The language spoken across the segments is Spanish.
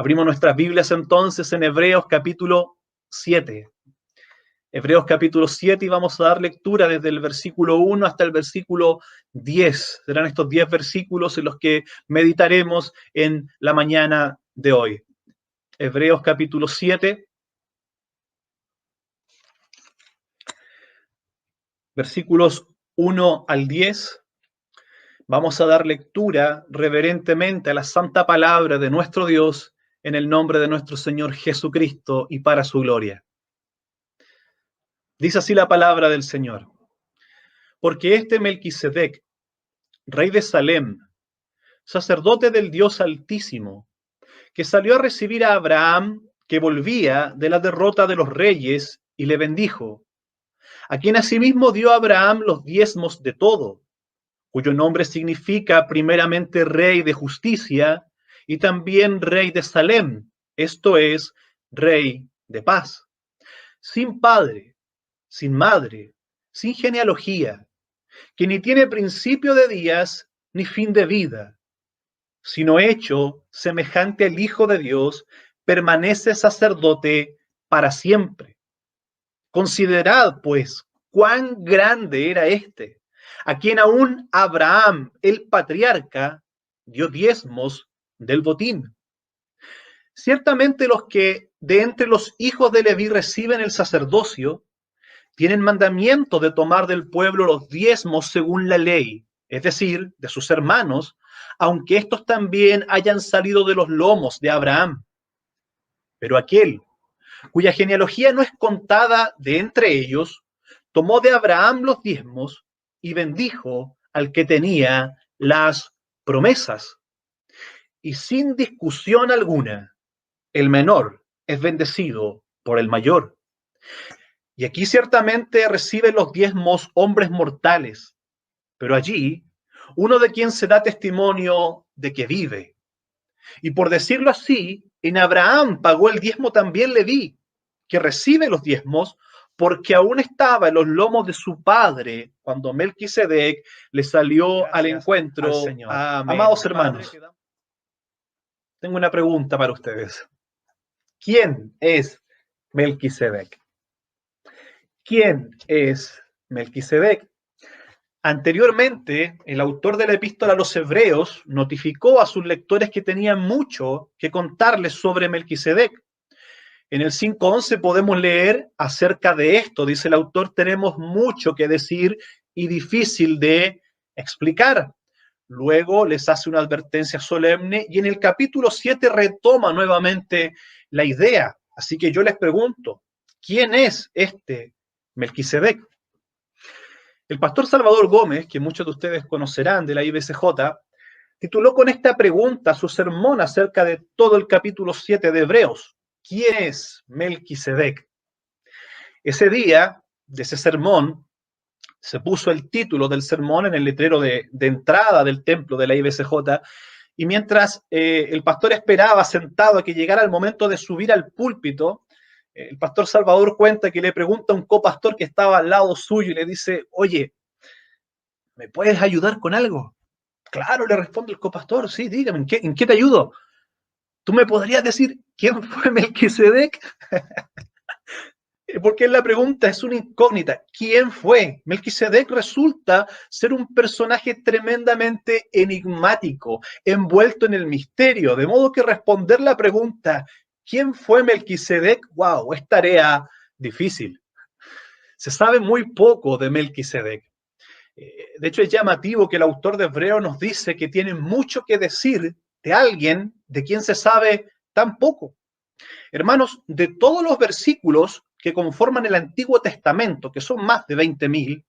Abrimos nuestras Biblias entonces en Hebreos capítulo 7. Hebreos capítulo 7 y vamos a dar lectura desde el versículo 1 hasta el versículo 10. Serán estos 10 versículos en los que meditaremos en la mañana de hoy. Hebreos capítulo 7, versículos 1 al 10. Vamos a dar lectura reverentemente a la santa palabra de nuestro Dios en el nombre de nuestro Señor Jesucristo y para su gloria. Dice así la palabra del Señor. Porque este Melquisedec, rey de Salem, sacerdote del Dios Altísimo, que salió a recibir a Abraham, que volvía de la derrota de los reyes, y le bendijo, a quien asimismo dio a Abraham los diezmos de todo, cuyo nombre significa primeramente rey de justicia y también rey de Salem, esto es, rey de paz, sin padre, sin madre, sin genealogía, que ni tiene principio de días ni fin de vida, sino hecho semejante al Hijo de Dios, permanece sacerdote para siempre. Considerad, pues, cuán grande era este, a quien aún Abraham, el patriarca, dio diezmos del botín. Ciertamente los que de entre los hijos de Leví reciben el sacerdocio, tienen mandamiento de tomar del pueblo los diezmos según la ley, es decir, de sus hermanos, aunque estos también hayan salido de los lomos de Abraham. Pero aquel cuya genealogía no es contada de entre ellos, tomó de Abraham los diezmos y bendijo al que tenía las promesas. Y sin discusión alguna, el menor es bendecido por el mayor. Y aquí ciertamente reciben los diezmos hombres mortales, pero allí uno de quien se da testimonio de que vive. Y por decirlo así, en Abraham pagó el diezmo también Leví, que recibe los diezmos porque aún estaba en los lomos de su padre cuando Melquisedec le salió al encuentro al Señor. Amados hermanos, tengo una pregunta para ustedes. ¿Quién es Melquisedec? ¿Quién es Melquisedec? Anteriormente, el autor de la epístola a los Hebreos notificó a sus lectores que tenían mucho que contarles sobre Melquisedec. En el 5:11 podemos leer acerca de esto. Dice el autor, tenemos mucho que decir y difícil de explicar. Luego les hace una advertencia solemne y en el capítulo 7 retoma nuevamente la idea. Así que yo les pregunto, ¿quién es este Melquisedec? El pastor Salvador Gómez, que muchos de ustedes conocerán de la IBCJ, tituló con esta pregunta su sermón acerca de todo el capítulo 7 de Hebreos. ¿Quién es Melquisedec? Ese día de ese sermón se puso el título del sermón en el letrero de entrada del templo de la IBCJ y mientras el pastor esperaba sentado a que llegara el momento de subir al púlpito, el pastor Salvador cuenta que le pregunta a un copastor que estaba al lado suyo y le dice, oye, ¿me puedes ayudar con algo? Claro, le responde el copastor, sí, dígame, ¿en qué te ayudo? ¿Tú me podrías decir quién fue Melquisedec? Porque la pregunta es una incógnita. ¿Quién fue? Melquisedec resulta ser un personaje tremendamente enigmático, envuelto en el misterio, de modo que responder la pregunta, ¿quién fue Melquisedec? ¡Wow! Es tarea difícil. Se sabe muy poco de Melquisedec. De hecho, es llamativo que el autor de Hebreo nos dice que tiene mucho que decir de alguien de quien se sabe tan poco. Hermanos, de todos los versículos que conforman el Antiguo Testamento, que son más de 20.000,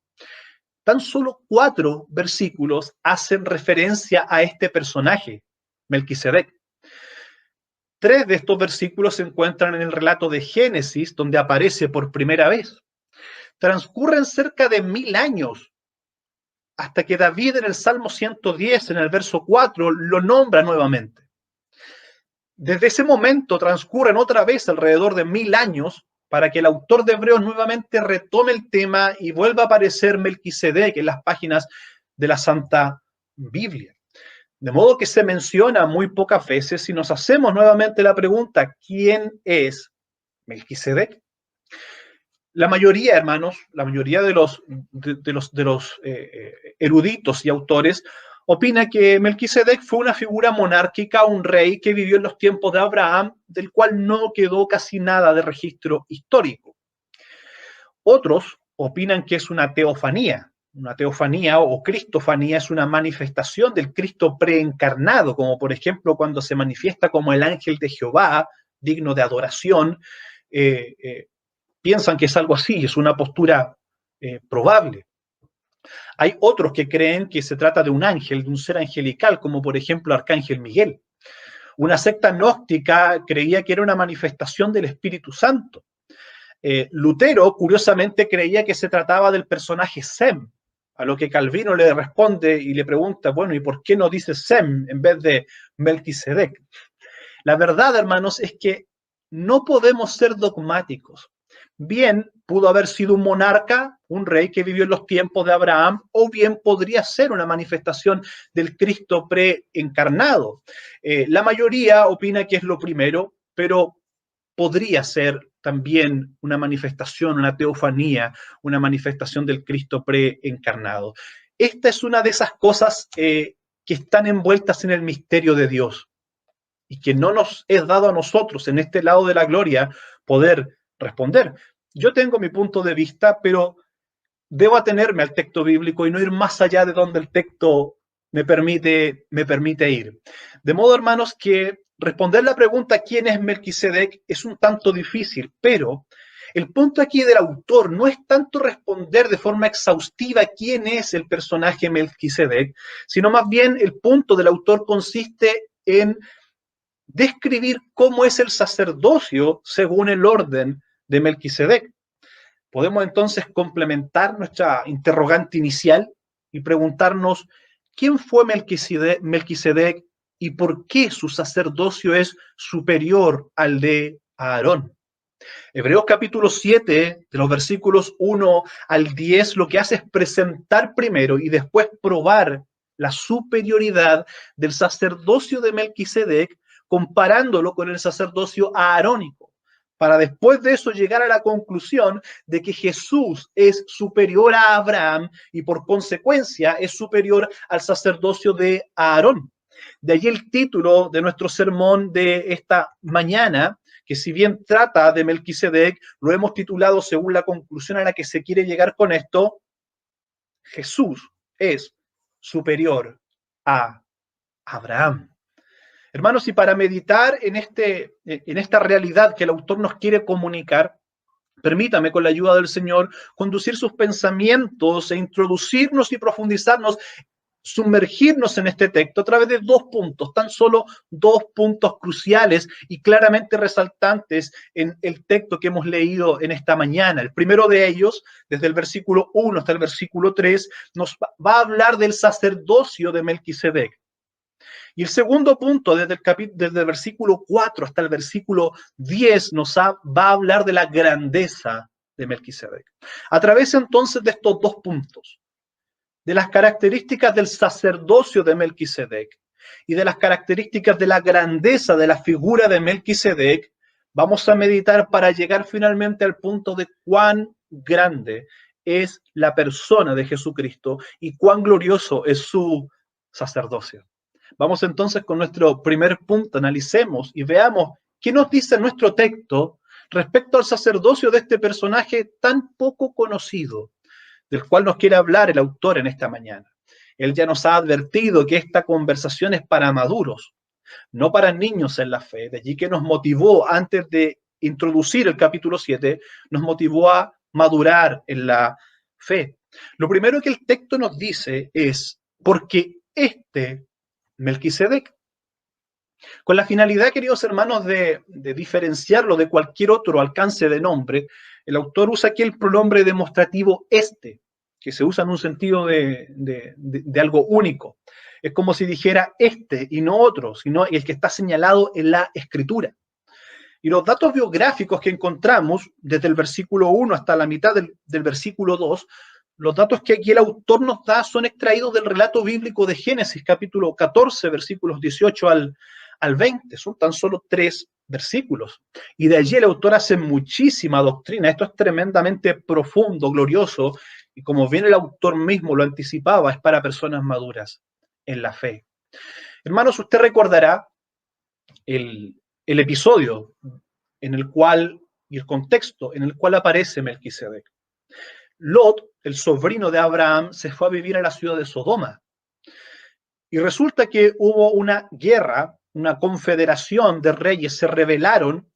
tan solo 4 versículos hacen referencia a este personaje, Melquisedec. 3 de estos versículos se encuentran en el relato de Génesis, donde aparece por primera vez. Transcurren cerca de 1000 años hasta que David en el Salmo 110, en el verso 4, lo nombra nuevamente. Desde ese momento transcurren otra vez alrededor de 1000 años para que el autor de Hebreos nuevamente retome el tema y vuelva a aparecer Melquisedec en las páginas de la Santa Biblia. De modo que se menciona muy pocas veces. Si nos hacemos nuevamente la pregunta, ¿quién es Melquisedec? La mayoría, hermanos, la mayoría de los eruditos y autores opina que Melquisedec fue una figura monárquica, un rey que vivió en los tiempos de Abraham, del cual no quedó casi nada de registro histórico. Otros opinan que es una teofanía. Una teofanía o cristofanía es una manifestación del Cristo preencarnado, como por ejemplo cuando se manifiesta como el ángel de Jehová, digno de adoración. Piensan que es algo así, es una postura probable. Hay otros que creen que se trata de un ángel, de un ser angelical, como por ejemplo Arcángel Miguel. Una secta gnóstica creía que era una manifestación del Espíritu Santo. Lutero, curiosamente, creía que se trataba del personaje Sem, a lo que Calvino le responde y le pregunta, bueno, ¿y por qué no dice Sem en vez de Melquisedec? La verdad, hermanos, es que no podemos ser dogmáticos. Bien, pudo haber sido un monarca, un rey que vivió en los tiempos de Abraham, o bien podría ser una manifestación del Cristo preencarnado. La mayoría opina que es lo primero, pero podría ser también una manifestación, una teofanía, una manifestación del Cristo preencarnado. Esta es una de esas cosas que están envueltas en el misterio de Dios y que no nos es dado a nosotros en este lado de la gloria poder responder. Yo tengo mi punto de vista, pero debo atenerme al texto bíblico y no ir más allá de donde el texto me permite ir. De modo, hermanos, que responder la pregunta ¿quién es Melquisedec? Es un tanto difícil, pero el punto aquí del autor no es tanto responder de forma exhaustiva quién es el personaje Melquisedec, sino más bien el punto del autor consiste en describir cómo es el sacerdocio según el orden de Melquisedec. Podemos entonces complementar nuestra interrogante inicial y preguntarnos quién fue Melquisedec y por qué su sacerdocio es superior al de Aarón. Hebreos capítulo 7, de los versículos 1 al 10, lo que hace es presentar primero y después probar la superioridad del sacerdocio de Melquisedec comparándolo con el sacerdocio aarónico, para después de eso llegar a la conclusión de que Jesús es superior a Abraham y por consecuencia es superior al sacerdocio de Aarón. De allí el título de nuestro sermón de esta mañana, que si bien trata de Melquisedec, lo hemos titulado según la conclusión a la que se quiere llegar con esto, Jesús es superior a Abraham. Hermanos, y para meditar en esta realidad que el autor nos quiere comunicar, permítame, con la ayuda del Señor, conducir sus pensamientos e introducirnos y profundizarnos, sumergirnos en este texto a través de dos puntos, tan solo dos puntos cruciales y claramente resaltantes en el texto que hemos leído en esta mañana. El primero de ellos, desde el versículo 1 hasta el versículo 3, nos va a hablar del sacerdocio de Melquisedec. Y el segundo punto, desde el versículo 4 hasta el versículo 10, va a hablar de la grandeza de Melquisedec. A través entonces de estos dos puntos, de las características del sacerdocio de Melquisedec y de las características de la grandeza de la figura de Melquisedec, vamos a meditar para llegar finalmente al punto de cuán grande es la persona de Jesucristo y cuán glorioso es su sacerdocio. Vamos entonces con nuestro primer punto, analicemos y veamos qué nos dice nuestro texto respecto al sacerdocio de este personaje tan poco conocido, del cual nos quiere hablar el autor en esta mañana. Él ya nos ha advertido que esta conversación es para maduros, no para niños en la fe. De allí que nos motivó, antes de introducir el capítulo 7, nos motivó a madurar en la fe. Lo primero que el texto nos dice es, porque Melquisedec, con la finalidad, queridos hermanos, de diferenciarlo de cualquier otro alcance de nombre, el autor usa aquí el pronombre demostrativo que se usa en un sentido de algo único. Es como si dijera y no otro, sino el que está señalado en la escritura. Y los datos biográficos que encontramos desde el versículo 1 hasta la mitad del versículo 2 los datos que aquí el autor nos da son extraídos del relato bíblico de Génesis, capítulo 14, versículos 18 al 20. Son tan solo 3 versículos. Y de allí el autor hace muchísima doctrina. Esto es tremendamente profundo, glorioso, y como bien el autor mismo lo anticipaba, es para personas maduras en la fe. Hermanos, usted recordará el episodio en el cual, y el contexto en el cual aparece Melquisedec. Lot, el sobrino de Abraham, se fue a vivir a la ciudad de Sodoma. Y resulta que hubo una guerra, una confederación de reyes, se rebelaron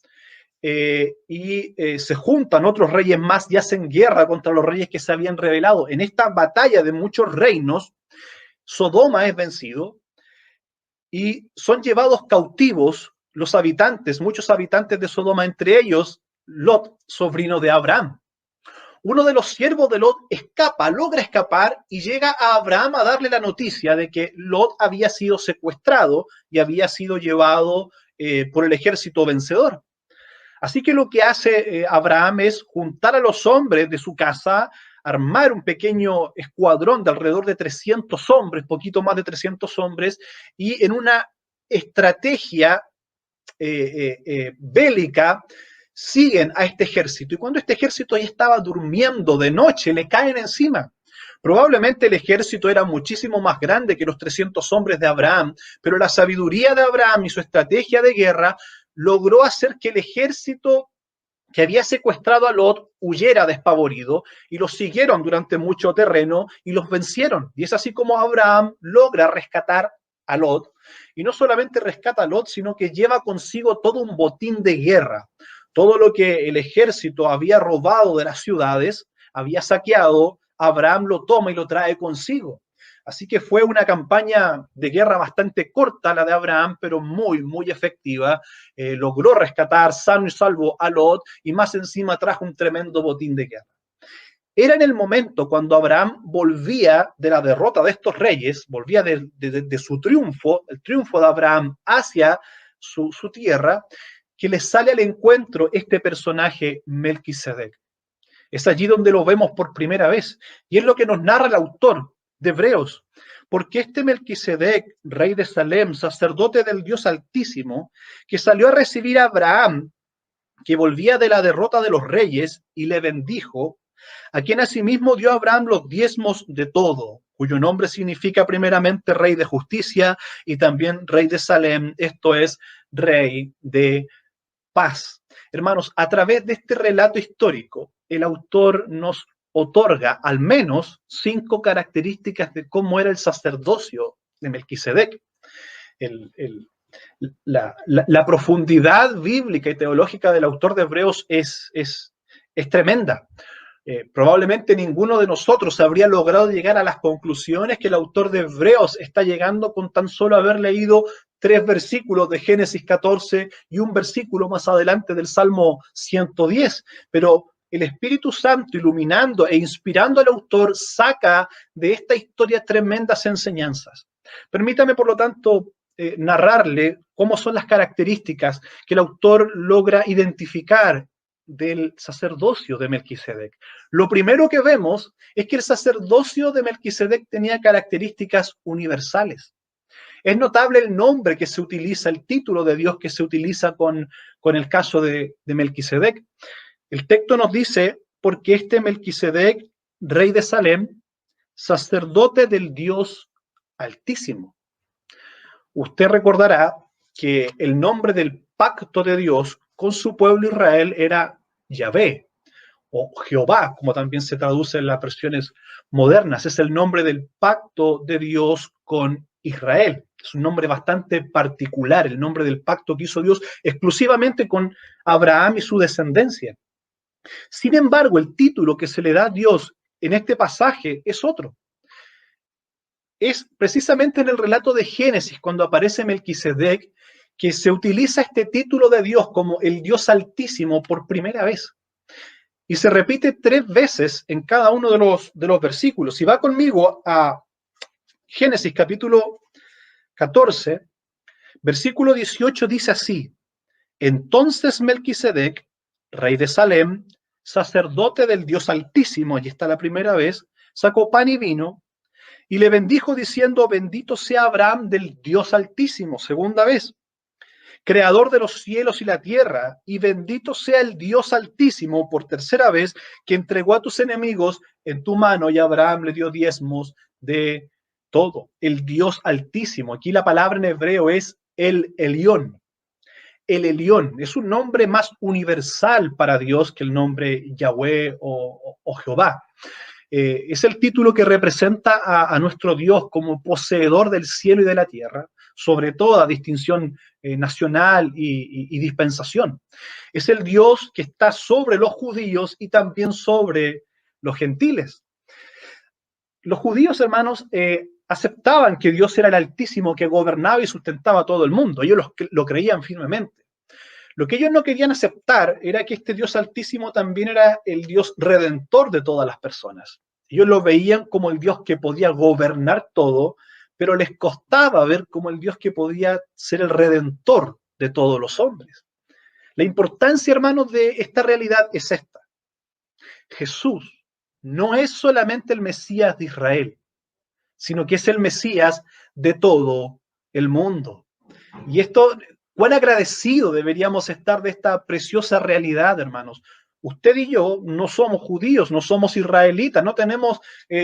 se juntan otros reyes más y hacen guerra contra los reyes que se habían rebelado. En esta batalla de muchos reinos, Sodoma es vencido y son llevados cautivos los habitantes, muchos habitantes de Sodoma, entre ellos Lot, sobrino de Abraham. Uno de los siervos de Lot escapa, logra escapar y llega a Abraham a darle la noticia de que Lot había sido secuestrado y había sido llevado por el ejército vencedor. Así que lo que hace Abraham es juntar a los hombres de su casa, armar un pequeño escuadrón de alrededor de 300 hombres, poquito más de 300 hombres, y en una estrategia bélica siguen a este ejército. Y cuando este ejército ya estaba durmiendo de noche, le caen encima. Probablemente el ejército era muchísimo más grande que los 300 hombres de Abraham, pero la sabiduría de Abraham y su estrategia de guerra logró hacer que el ejército que había secuestrado a Lot huyera despavorido y los siguieron durante mucho terreno y los vencieron. Y es así como Abraham logra rescatar a Lot. Y no solamente rescata a Lot, sino que lleva consigo todo un botín de guerra. Todo lo que el ejército había robado de las ciudades, había saqueado, Abraham lo toma y lo trae consigo. Así que fue una campaña de guerra bastante corta la de Abraham, pero muy, muy efectiva. Logró rescatar sano y salvo a Lot y más encima trajo un tremendo botín de guerra. Era en el momento cuando Abraham volvía de la derrota de estos reyes, volvía de su triunfo, el triunfo de Abraham hacia su tierra, que le sale al encuentro este personaje Melquisedec. Es allí donde lo vemos por primera vez. Y es lo que nos narra el autor de Hebreos. Porque este Melquisedec, rey de Salem, sacerdote del Dios Altísimo, que salió a recibir a Abraham, que volvía de la derrota de los reyes, y le bendijo, a quien asimismo dio a Abraham los diezmos de todo, cuyo nombre significa primeramente rey de justicia y también rey de Salem, esto es, rey de paz. Hermanos, a través de este relato histórico, el autor nos otorga al menos 5 características de cómo era el sacerdocio de Melquisedec. La profundidad bíblica y teológica del autor de Hebreos es tremenda. Probablemente ninguno de nosotros habría logrado llegar a las conclusiones que el autor de Hebreos está llegando con tan solo haber leído 3 versículos de Génesis 14 y un versículo más adelante del Salmo 110. Pero el Espíritu Santo, iluminando e inspirando al autor, saca de esta historia tremendas enseñanzas. Permítame, por lo tanto, narrarle cómo son las características que el autor logra identificar del sacerdocio de Melquisedec. Lo primero que vemos es que el sacerdocio de Melquisedec tenía características universales. Es notable el nombre que se utiliza, el título de Dios que se utiliza con el caso de Melquisedec. El texto nos dice, porque este Melquisedec, rey de Salem, sacerdote del Dios Altísimo. Usted recordará que el nombre del pacto de Dios con su pueblo Israel era Yahvé, o Jehová, como también se traduce en las versiones modernas. Es el nombre del pacto de Dios con Israel. Es un nombre bastante particular, el nombre del pacto que hizo Dios exclusivamente con Abraham y su descendencia. Sin embargo, el título que se le da a Dios en este pasaje es otro. Es precisamente en el relato de Génesis, cuando aparece Melquisedec, que se utiliza este título de Dios como el Dios Altísimo por primera vez. Y se repite 3 veces en cada uno de los versículos. Si va conmigo a Génesis capítulo 14, versículo 18 dice así: entonces Melquisedec, rey de Salem, sacerdote del Dios Altísimo, allí está la primera vez, sacó pan y vino y le bendijo diciendo, bendito sea Abraham del Dios Altísimo, segunda vez, creador de los cielos y la tierra, y bendito sea el Dios Altísimo, por tercera vez, que entregó a tus enemigos en tu mano, y Abraham le dio diezmos de todo. El Dios Altísimo, aquí la palabra en hebreo es el Elión. El Elión es un nombre más universal para Dios que el nombre Yahweh o Jehová. Es el título que representa a nuestro Dios como poseedor del cielo y de la tierra, sobre toda distinción nacional y dispensación. Es el Dios que está sobre los judíos y también sobre los gentiles. Los judíos, hermanos, aceptaban que Dios era el Altísimo que gobernaba y sustentaba a todo el mundo. Ellos lo creían firmemente. Lo que ellos no querían aceptar era que este Dios Altísimo también era el Dios redentor de todas las personas. Ellos lo veían como el Dios que podía gobernar todo, pero les costaba ver como el Dios que podía ser el redentor de todos los hombres. La importancia, hermanos, de esta realidad es esta. Jesús no es solamente el Mesías de Israel, sino que es el Mesías de todo el mundo. Y esto, cuán agradecido deberíamos estar de esta preciosa realidad, hermanos. Usted y yo no somos judíos, no somos israelitas, no tenemos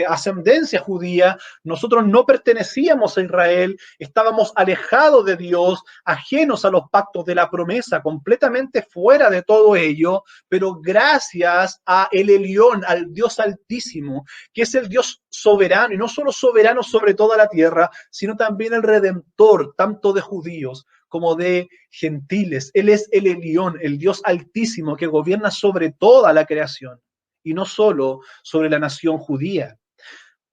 ascendencia judía, nosotros no pertenecíamos a Israel, estábamos alejados de Dios, ajenos a los pactos de la promesa, completamente fuera de todo ello, pero gracias a el Elión, al Dios Altísimo, que es el Dios soberano, y no solo soberano sobre toda la tierra, sino también el Redentor, tanto de judíos como de gentiles. Él es el Elión, el Dios Altísimo que gobierna sobre toda la creación y no solo sobre la nación judía.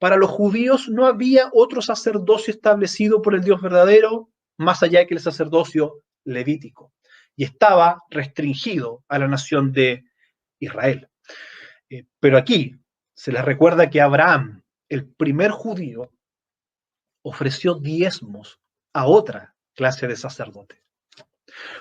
Para los judíos no había otro sacerdocio establecido por el Dios verdadero más allá que el sacerdocio levítico y estaba restringido a la nación de Israel. Pero aquí se les recuerda que Abraham, el primer judío, ofreció diezmos a otra clase de sacerdote.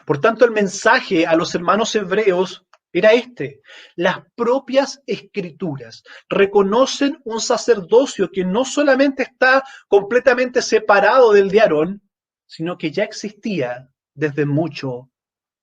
Por tanto, el mensaje a los hermanos hebreos era este. Las propias escrituras reconocen un sacerdocio que no solamente está completamente separado del de Aarón, sino que ya existía desde mucho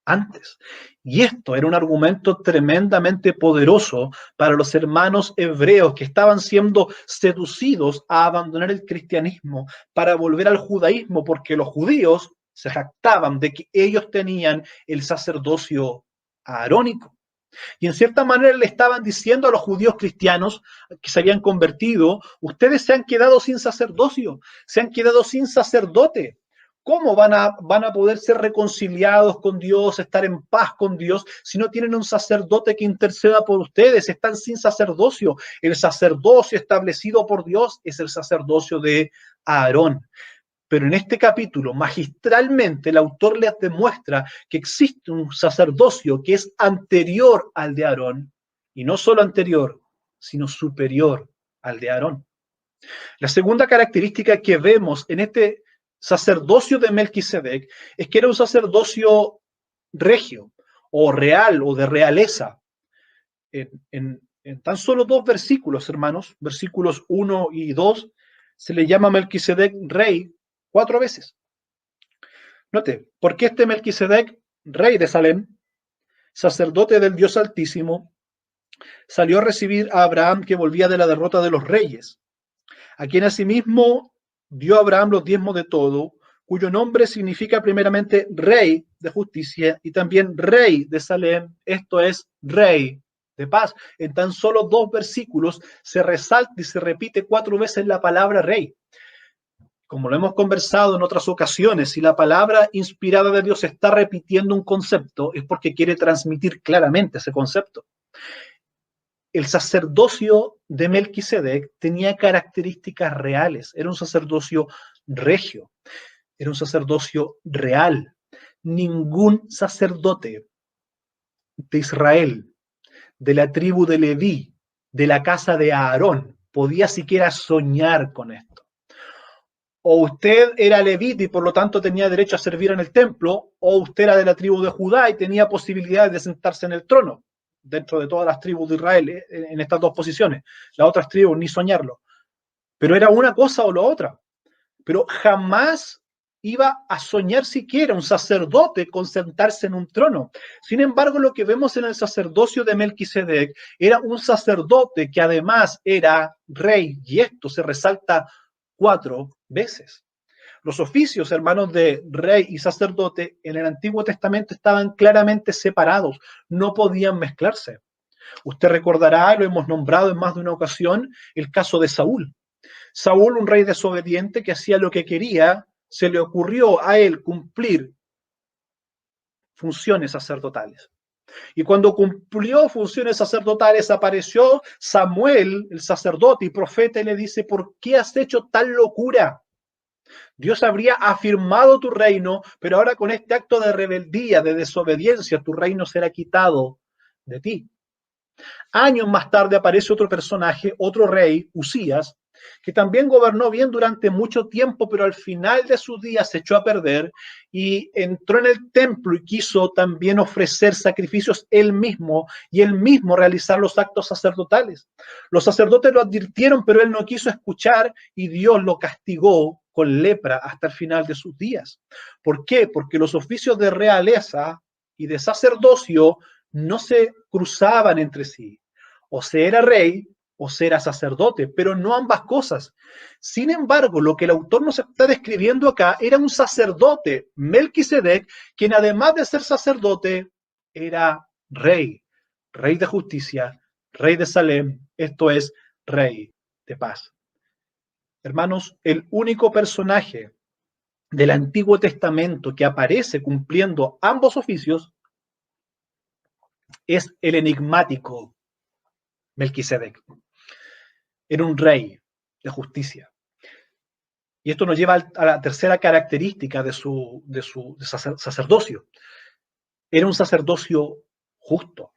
antes. Y esto era un argumento tremendamente poderoso para los hermanos hebreos que estaban siendo seducidos a abandonar el cristianismo para volver al judaísmo, porque los judíos se jactaban de que ellos tenían el sacerdocio aarónico. Y en cierta manera le estaban diciendo a los judíos cristianos que se habían convertido, ustedes se han quedado sin sacerdocio, se han quedado sin sacerdote. ¿Cómo van a poder ser reconciliados con Dios, estar en paz con Dios, si no tienen un sacerdote que interceda por ustedes? Están sin sacerdocio. El sacerdocio establecido por Dios es el sacerdocio de Aarón. Pero en este capítulo, magistralmente, el autor les demuestra que existe un sacerdocio que es anterior al de Aarón, y no solo anterior, sino superior al de Aarón. La segunda característica que vemos en este sacerdocio de Melquisedec es que era un sacerdocio regio, o real, o de realeza. En tan solo dos versículos, hermanos, versículos 1 y 2, se le llama Melquisedec rey 4 veces. Note, porque este Melquisedec, rey de Salem, sacerdote del Dios Altísimo, salió a recibir a Abraham que volvía de la derrota de los reyes, a quien asimismo dio a Abraham los diezmos de todo, cuyo nombre significa primeramente rey de justicia y también rey de Salem, esto es rey de paz. En tan solo 2 versículos se resalta y se repite 4 veces la palabra rey. Como lo hemos conversado en otras ocasiones, si la palabra inspirada de Dios está repitiendo un concepto, es porque quiere transmitir claramente ese concepto. El sacerdocio de Melquisedec tenía características reales, era un sacerdocio regio, era un sacerdocio real. Ningún sacerdote de Israel, de la tribu de Leví, de la casa de Aarón, podía siquiera soñar con esto. O usted era levita y por lo tanto tenía derecho a servir en el templo, o usted era de la tribu de Judá y tenía posibilidades de sentarse en el trono. dentro de todas las tribus de Israel en estas dos posiciones. Las otras tribus ni soñarlo. Pero era una cosa o la otra. Pero jamás iba a soñar siquiera un sacerdote con sentarse en un trono. Sin embargo, lo que vemos en el sacerdocio de Melquisedec era un sacerdote que además era rey, y esto se resalta 4 veces. Los oficios, hermanos, de rey y sacerdote en el Antiguo Testamento estaban claramente separados, no podían mezclarse. Usted recordará, lo hemos nombrado en más de una ocasión, el caso de Saúl. Saúl, un rey desobediente que hacía lo que quería, se le ocurrió a él cumplir funciones sacerdotales. Y cuando cumplió funciones sacerdotales, apareció Samuel, el sacerdote y profeta, y le dice: ¿por qué has hecho tal locura? Dios habría afirmado tu reino, pero ahora con este acto de rebeldía, de desobediencia, tu reino será quitado de ti. Años más tarde aparece otro personaje, otro rey, Usías, que también gobernó bien durante mucho tiempo, pero al final de sus días se echó a perder y entró en el templo y quiso también ofrecer sacrificios él mismo y él mismo realizar los actos sacerdotales. Los sacerdotes lo advirtieron, pero él no quiso escuchar y Dios lo castigó con lepra hasta el final de sus días. ¿Por qué? Porque los oficios de realeza y de sacerdocio no se cruzaban entre sí. O se era rey o se era sacerdote, pero no ambas cosas. Sin embargo, lo que el autor nos está describiendo acá era un sacerdote, Melquisedec, quien además de ser sacerdote, era rey, rey de justicia, rey de Salem, esto es, rey de paz. Hermanos, el único personaje del Antiguo Testamento que aparece cumpliendo ambos oficios es el enigmático Melquisedec. Era un rey de justicia. Y esto nos lleva a la tercera característica de su sacerdocio. Era un sacerdocio justo.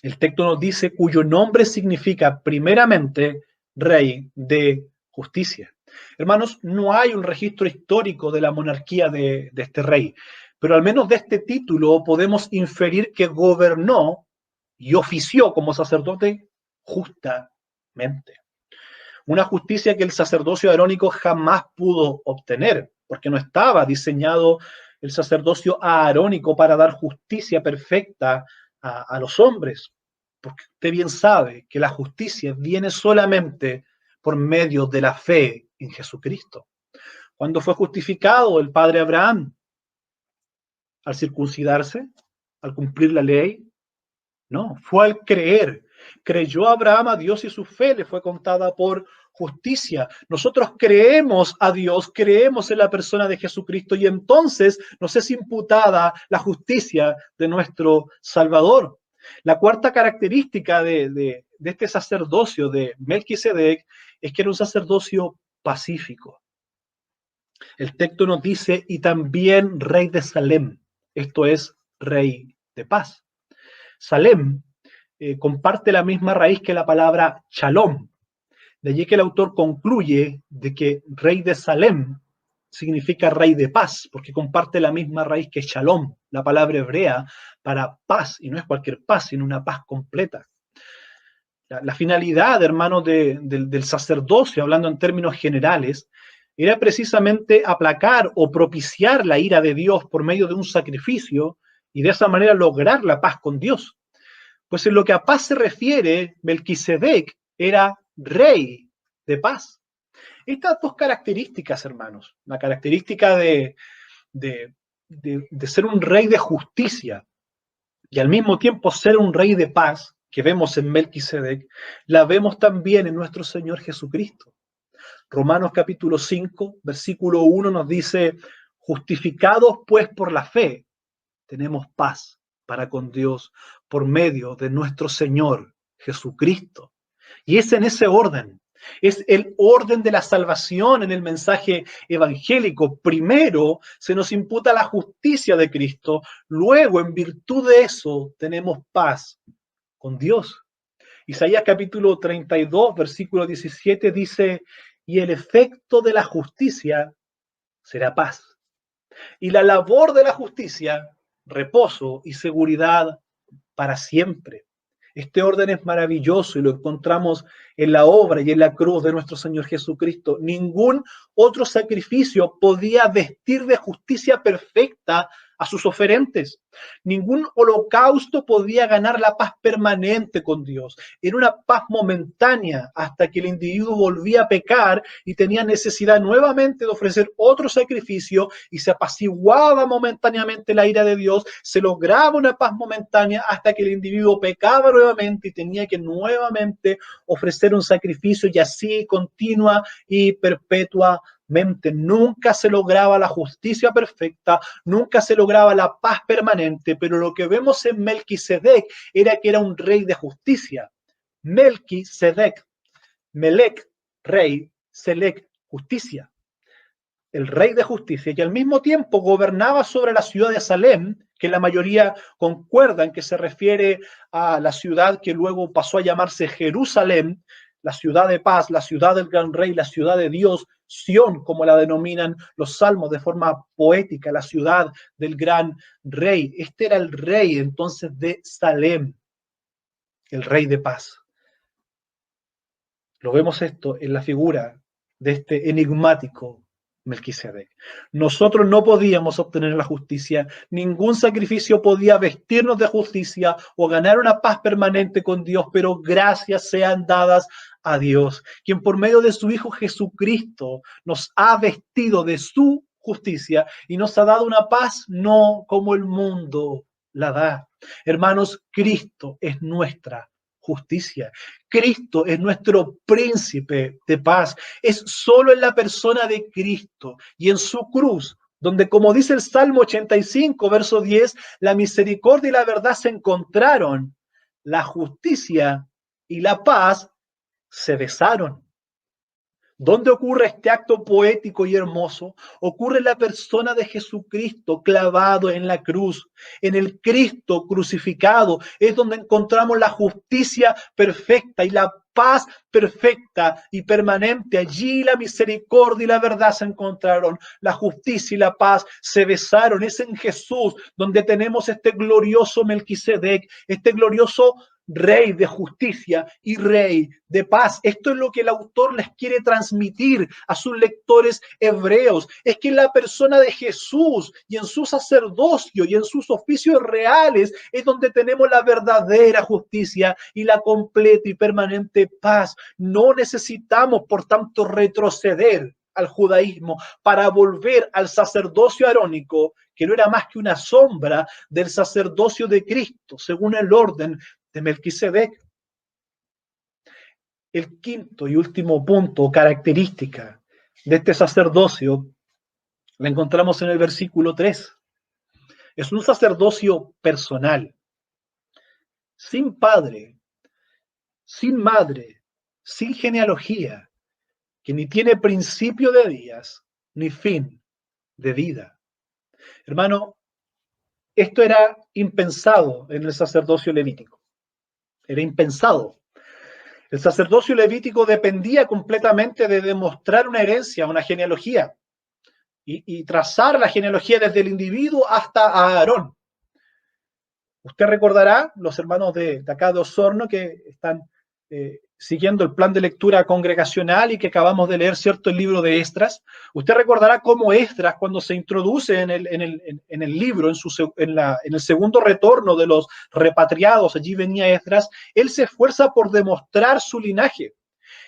El texto nos dice cuyo nombre significa primeramente rey de justicia. Hermanos, no hay un registro histórico de la monarquía de este rey, pero al menos de este título podemos inferir que gobernó y ofició como sacerdote justamente. Una justicia que el sacerdocio arónico jamás pudo obtener, porque no estaba diseñado el sacerdocio arónico para dar justicia perfecta a los hombres, porque usted bien sabe que la justicia viene solamente por medio de la fe en Jesucristo. ¿Cuándo fue justificado el padre Abraham? ¿Al circuncidarse? ¿Al cumplir la ley? No, fue al creer. Creyó Abraham a Dios y su fe le fue contada por justicia. Nosotros creemos a Dios, creemos en la persona de Jesucristo y entonces nos es imputada la justicia de nuestro Salvador. La cuarta característica de este sacerdocio de Melquisedec es que era un sacerdocio pacífico. El texto nos dice, y también rey de Salem, esto es, rey de paz. Salem comparte la misma raíz que la palabra shalom. De allí que el autor concluye de que rey de Salem significa rey de paz, porque comparte la misma raíz que shalom, la palabra hebrea para paz, y no es cualquier paz, sino una paz completa. La finalidad, hermanos, del sacerdocio, hablando en términos generales, era precisamente aplacar o propiciar la ira de Dios por medio de un sacrificio y de esa manera lograr la paz con Dios. Pues en lo que a paz se refiere, Melquisedec era rey de paz. Estas dos características, hermanos, la característica de ser un rey de justicia y al mismo tiempo ser un rey de paz, que vemos en Melquisedec, la vemos también en nuestro Señor Jesucristo. Romanos capítulo 5, versículo 1 nos dice, justificados pues por la fe, tenemos paz para con Dios por medio de nuestro Señor Jesucristo. Y es en ese orden, es el orden de la salvación en el mensaje evangélico. Primero se nos imputa la justicia de Cristo, luego en virtud de eso tenemos paz con Dios. Isaías capítulo 32, versículo 17 dice, y el efecto de la justicia será paz. Y la labor de la justicia, reposo y seguridad para siempre. Este orden es maravilloso y lo encontramos en la obra y en la cruz de nuestro Señor Jesucristo. Ningún otro sacrificio podía vestir de justicia perfecta a sus oferentes. Ningún holocausto podía ganar la paz permanente con Dios. Era una paz momentánea hasta que el individuo volvía a pecar y tenía necesidad nuevamente de ofrecer otro sacrificio y se apaciguaba momentáneamente la ira de Dios, se lograba una paz momentánea hasta que el individuo pecaba nuevamente y tenía que nuevamente ofrecer un sacrificio y así continua y perpetuamente. Nunca se lograba la justicia perfecta, nunca se lograba la paz permanente, pero lo que vemos en Melquisedec era que era un rey de justicia. Melquisedec, Melec, rey, Selec, justicia. El rey de justicia, y al mismo tiempo gobernaba sobre la ciudad de Salem, que la mayoría concuerdan que se refiere a la ciudad que luego pasó a llamarse Jerusalén, la ciudad de paz, la ciudad del gran rey, la ciudad de Dios, Sión, como la denominan los salmos de forma poética, la ciudad del gran rey. Este era el rey entonces de Salem, el rey de paz. Lo vemos esto en la figura de este enigmático Melquisedec. Nosotros no podíamos obtener la justicia, ningún sacrificio podía vestirnos de justicia o ganar una paz permanente con Dios, pero gracias sean dadas a Dios, quien por medio de su Hijo Jesucristo nos ha vestido de su justicia y nos ha dado una paz no como el mundo la da. Hermanos, Cristo es nuestra justicia. Cristo es nuestro príncipe de paz. Es solo en la persona de Cristo y en su cruz, donde, como dice el Salmo 85, verso 10, la misericordia y la verdad se encontraron, la justicia y la paz se besaron. ¿Dónde ocurre este acto poético y hermoso? Ocurre en la persona de Jesucristo clavado en la cruz. En el Cristo crucificado es donde encontramos la justicia perfecta y la paz perfecta y permanente. Allí la misericordia y la verdad se encontraron. La justicia y la paz se besaron. Es en Jesús donde tenemos este glorioso Melquisedec, este glorioso rey de justicia y rey de paz. Esto es lo que el autor les quiere transmitir a sus lectores hebreos. Es que en la persona de Jesús y en su sacerdocio y en sus oficios reales es donde tenemos la verdadera justicia y la completa y permanente paz. No necesitamos, por tanto, retroceder al judaísmo para volver al sacerdocio arónico, que no era más que una sombra del sacerdocio de Cristo, según el orden de Melquisedec. El quinto y último punto, característica de este sacerdocio, la encontramos en el versículo 3. Es un sacerdocio personal, sin padre, sin madre, sin genealogía, que ni tiene principio de días, ni fin de vida. Hermano, esto era impensado en el sacerdocio levítico. Era impensado. El sacerdocio levítico dependía completamente de demostrar una herencia, una genealogía, y trazar la genealogía desde el individuo hasta Aarón. Usted recordará, los hermanos de acá de Osorno, que están siguiendo el plan de lectura congregacional y que acabamos de leer, ¿cierto?, el libro de Esdras. Usted recordará cómo Esdras, cuando se introduce en el libro, en el segundo retorno de los repatriados, allí venía Esdras, él se esfuerza por demostrar su linaje.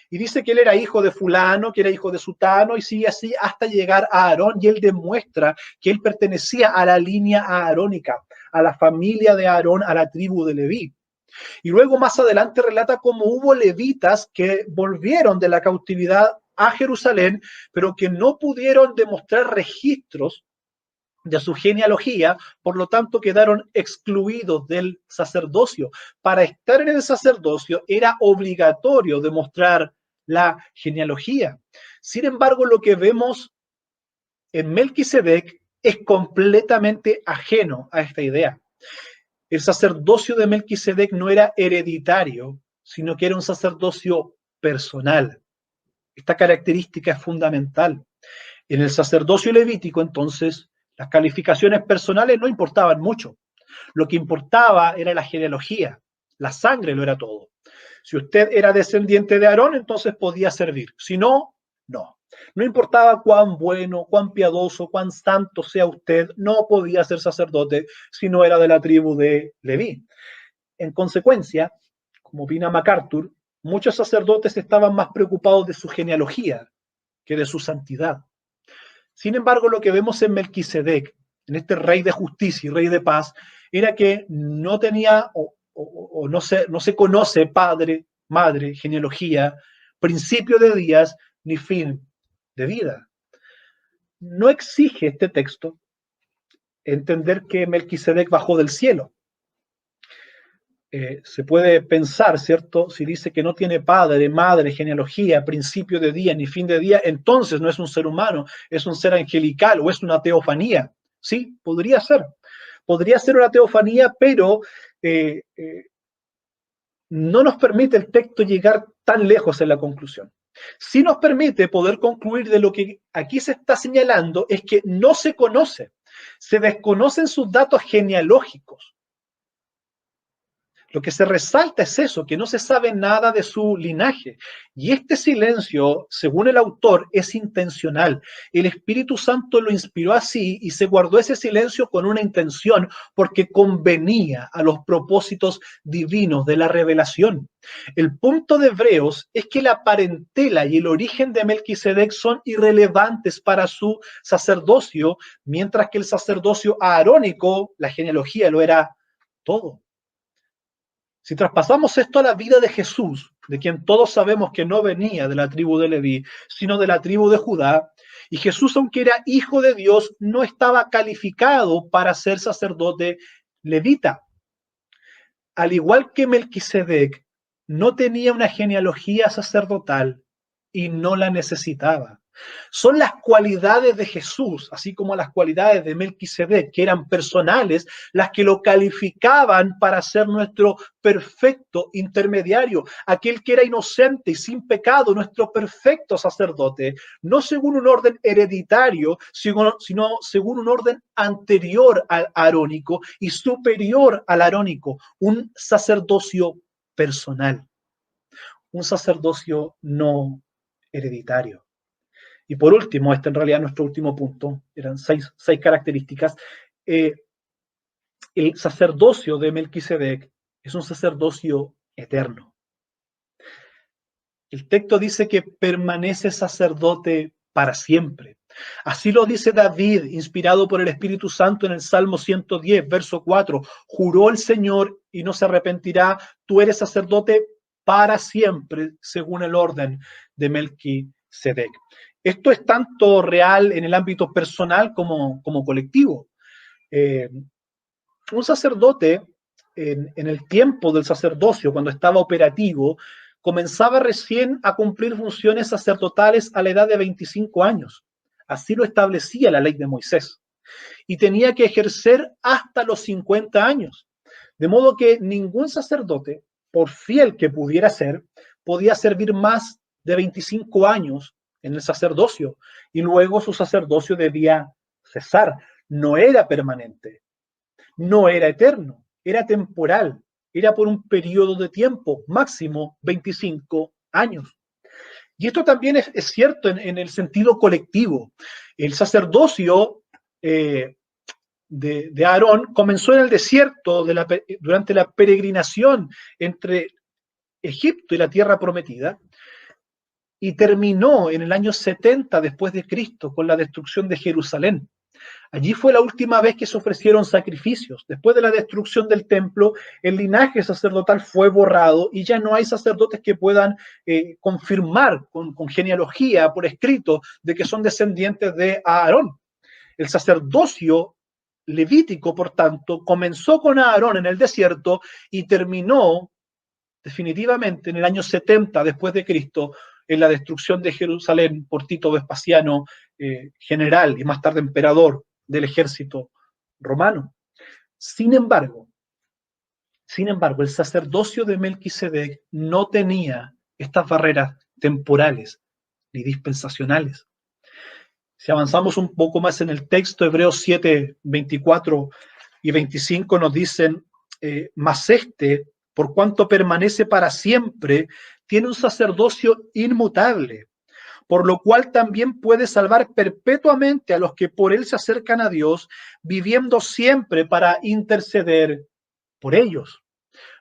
Y dice que él era hijo de fulano, que era hijo de sutano, y sigue así hasta llegar a Aarón, y él demuestra que él pertenecía a la línea aarónica, a la familia de Aarón, a la tribu de Leví. Y luego más adelante relata cómo hubo levitas que volvieron de la cautividad a Jerusalén, pero que no pudieron demostrar registros de su genealogía, por lo tanto quedaron excluidos del sacerdocio. Para estar en el sacerdocio era obligatorio demostrar la genealogía. Sin embargo, lo que vemos en Melquisedec es completamente ajeno a esta idea. El sacerdocio de Melquisedec no era hereditario, sino que era un sacerdocio personal. Esta característica es fundamental. En el sacerdocio levítico, entonces, las calificaciones personales no importaban mucho. Lo que importaba era la genealogía, La sangre lo era todo. Si usted era descendiente de Aarón, entonces podía servir. Si no, no. No importaba cuán bueno, cuán piadoso, cuán santo sea usted, no podía ser sacerdote si no era de la tribu de Leví. En consecuencia, como opina MacArthur, muchos sacerdotes estaban más preocupados de su genealogía que de su santidad. Sin embargo, lo que vemos en Melquisedec, en este rey de justicia y rey de paz, era que no tenía o no se conoce padre, madre, genealogía, principio de días ni fin de vida. No exige este texto entender que Melquisedec bajó del cielo. Se puede pensar, ¿cierto? Si dice que no tiene padre, madre, genealogía, principio de día ni fin de día, entonces no es un ser humano, es un ser angelical o es una teofanía. Sí, podría ser. Podría ser una teofanía, pero no nos permite el texto llegar tan lejos en la conclusión. Sí nos permite poder concluir de lo que aquí se está señalando es que no se conoce, se desconocen sus datos genealógicos. Lo que se resalta es eso, que no se sabe nada de su linaje. Y este silencio, según el autor, es intencional. El Espíritu Santo lo inspiró así y se guardó ese silencio con una intención porque convenía a los propósitos divinos de la revelación. El punto de Hebreos es que la parentela y el origen de Melquisedec son irrelevantes para su sacerdocio, mientras que el sacerdocio aarónico, la genealogía, lo era todo. Si traspasamos esto a la vida de Jesús, de quien todos sabemos que no venía de la tribu de Leví, sino de la tribu de Judá, y Jesús, aunque era hijo de Dios, no estaba calificado para ser sacerdote levita. Al igual que Melquisedec, no tenía una genealogía sacerdotal y no la necesitaba. Son las cualidades de Jesús, así como las cualidades de Melquisedec, que eran personales, las que lo calificaban para ser nuestro perfecto intermediario, aquel que era inocente y sin pecado, nuestro perfecto sacerdote, no según un orden hereditario, sino según un orden anterior al arónico y superior al arónico, un sacerdocio personal, un sacerdocio no hereditario. Y por último, este en realidad es nuestro último punto, eran seis características. El sacerdocio de Melquisedec es un sacerdocio eterno. El texto dice que permanece sacerdote para siempre. Así lo dice David, inspirado por el Espíritu Santo en el Salmo 110, verso 4. Juró el Señor y no se arrepentirá, tú eres sacerdote para siempre, según el orden de Melquisedec. Esto es tanto real en el ámbito personal como colectivo. Un sacerdote, en el tiempo del sacerdocio, cuando estaba operativo, comenzaba recién a cumplir funciones sacerdotales a la edad de 25 años. Así lo establecía la ley de Moisés. Y tenía que ejercer hasta los 50 años. De modo que ningún sacerdote, por fiel que pudiera ser, podía servir más de 25 años en el sacerdocio, y luego su sacerdocio debía cesar. No era permanente, no era eterno, era temporal, era por un periodo de tiempo, máximo 25 años. Y esto también es cierto en el sentido colectivo. El sacerdocio de Aarón comenzó en el desierto durante la peregrinación entre Egipto y la tierra prometida, y terminó en el año 70 después de Cristo con la destrucción de Jerusalén. Allí fue la última vez que se ofrecieron sacrificios. Después de la destrucción del templo, el linaje sacerdotal fue borrado y ya no hay sacerdotes que puedan confirmar con genealogía por escrito de que son descendientes de Aarón. El sacerdocio levítico, por tanto, comenzó con Aarón en el desierto y terminó definitivamente en el año 70 después de Cristo, en la destrucción de Jerusalén por Tito Vespasiano, general y más tarde emperador del ejército romano. Sin embargo, el sacerdocio de Melquisedec no tenía estas barreras temporales ni dispensacionales. Si avanzamos un poco más en el texto, Hebreos 7, 24 y 25 nos dicen, mas este por cuanto permanece para siempre, tiene un sacerdocio inmutable, por lo cual también puede salvar perpetuamente a los que por él se acercan a Dios, viviendo siempre para interceder por ellos.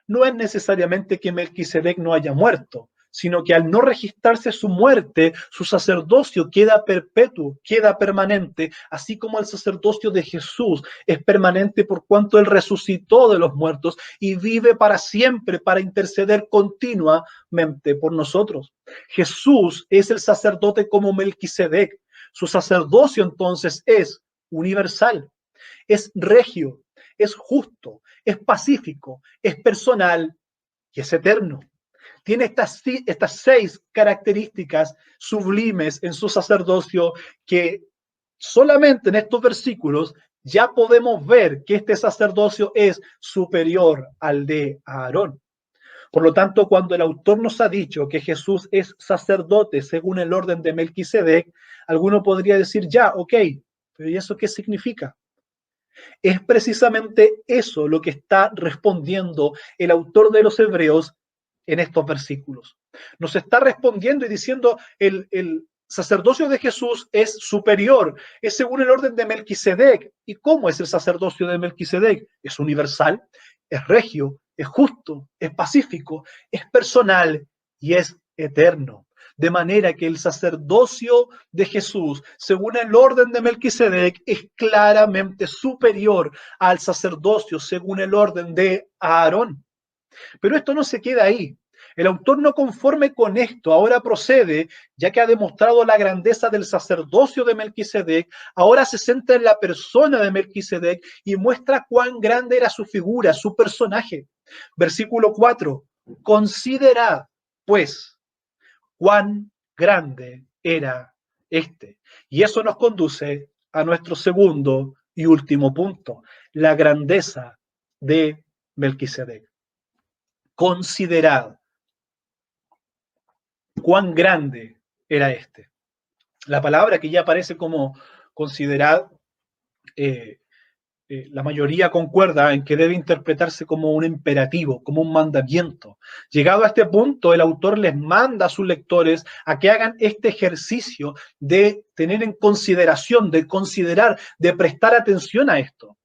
No es necesariamente que Melquisedec no haya muerto, sino que al no registrarse su muerte, su sacerdocio queda perpetuo, queda permanente, así como el sacerdocio de Jesús es permanente por cuanto él resucitó de los muertos y vive para siempre para interceder continuamente por nosotros. Jesús es el sacerdote como Melquisedec. Su sacerdocio entonces es universal, es regio, es justo, es pacífico, es personal y es eterno. Tiene estas 6 características sublimes en su sacerdocio que solamente en estos versículos ya podemos ver que este sacerdocio es superior al de Aarón. Por lo tanto, cuando el autor nos ha dicho que Jesús es sacerdote según el orden de Melquisedec, alguno podría decir, ya, ok, pero ¿y eso qué significa? Es precisamente eso lo que está respondiendo el autor de los Hebreos en estos versículos. Nos está respondiendo y diciendo el sacerdocio de Jesús es superior, es según el orden de Melquisedec. ¿Y cómo es el sacerdocio de Melquisedec? Es universal, es regio, es justo, es pacífico, es personal y es eterno. De manera que el sacerdocio de Jesús, según el orden de Melquisedec, es claramente superior al sacerdocio según el orden de Aarón. Pero esto no se queda ahí. El autor, no conforme con esto, ahora procede, ya que ha demostrado la grandeza del sacerdocio de Melquisedec, ahora se centra en la persona de Melquisedec y muestra cuán grande era su figura, su personaje. Versículo 4. Considerad, pues, cuán grande era este. Y eso nos conduce a nuestro segundo y último punto, la grandeza de Melquisedec. Considerad cuán grande era este. La palabra que ya aparece como considerad, la mayoría concuerda en que debe interpretarse como un imperativo, como un mandamiento. Llegado a este punto, el autor les manda a sus lectores a que hagan este ejercicio de tener en consideración, de considerar, de prestar atención a esto.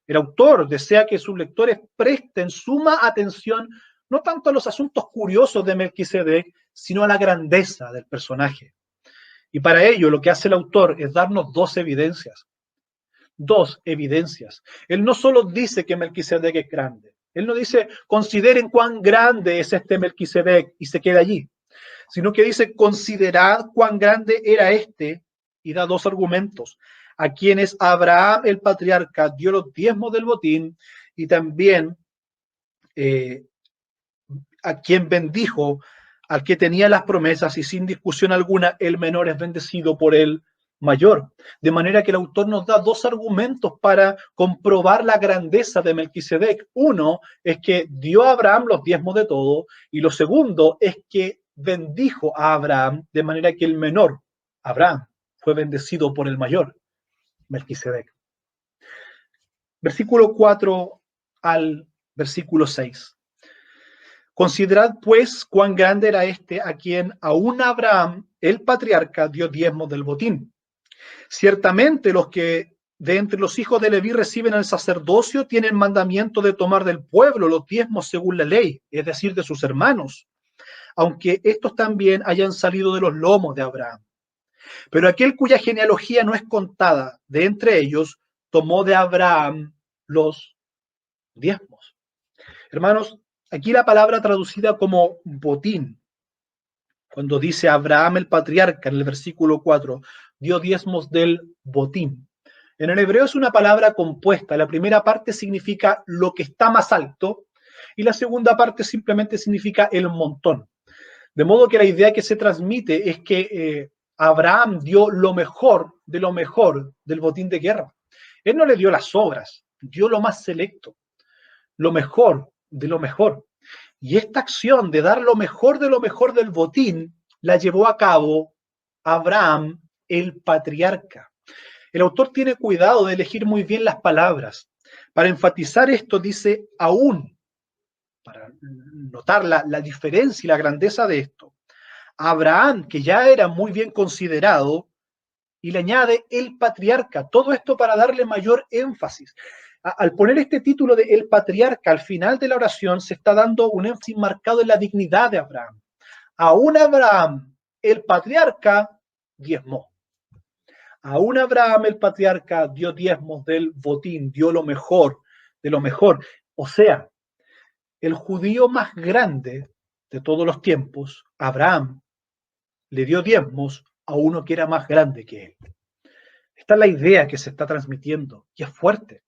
El autor desea que sus lectores presten suma atención no tanto a los asuntos curiosos de Melquisedec, sino a la grandeza del personaje. Y para ello lo que hace el autor es darnos dos evidencias. Él no solo dice que Melquisedec es grande, él no dice consideren cuán grande es este Melquisedec y se queda allí, sino que dice considerad cuán grande era este y da dos argumentos, a quienes Abraham el patriarca dio los diezmos del botín y también a quien bendijo, al que tenía las promesas y sin discusión alguna el menor es bendecido por el mayor. De manera que el autor nos da dos argumentos para comprobar la grandeza de Melquisedec. Uno es que dio a Abraham los diezmos de todo y lo segundo es que bendijo a Abraham de manera que el menor, Abraham, fue bendecido por el mayor, Melquisedec. Versículo 4 al versículo 6. Considerad pues cuán grande era este a quien aún Abraham, el patriarca, dio diezmos del botín. Ciertamente los que de entre los hijos de Leví reciben el sacerdocio tienen mandamiento de tomar del pueblo los diezmos según la ley, es decir, de sus hermanos, aunque estos también hayan salido de los lomos de Abraham. Pero aquel cuya genealogía no es contada de entre ellos, tomó de Abraham los diezmos. Hermanos, aquí la palabra traducida como botín, cuando dice Abraham el patriarca en el versículo 4, dio diezmos del botín. En el hebreo es una palabra compuesta. La primera parte significa lo que está más alto y la segunda parte simplemente significa el montón. De modo que la idea que se transmite es que Abraham dio lo mejor del botín de guerra. Él no le dio las sobras, dio lo más selecto, lo mejor de lo mejor. Y esta acción de dar lo mejor de lo mejor del botín la llevó a cabo Abraham, el patriarca. El autor tiene cuidado de elegir muy bien las palabras. Para enfatizar esto dice aún. para notar la diferencia y la grandeza de esto. Abraham, que ya era muy bien considerado, y le añade el patriarca. Todo esto para darle mayor énfasis. Al poner este título de el patriarca al final de la oración, se está dando un énfasis marcado en la dignidad de Abraham. Aún Abraham, el patriarca, diezmó. Aún Abraham, el patriarca, dio diezmos del botín, dio lo mejor, de lo mejor. O sea, el judío más grande de todos los tiempos, Abraham, le dio diezmos a uno que era más grande que él. Esta es la idea que se está transmitiendo y es fuerte.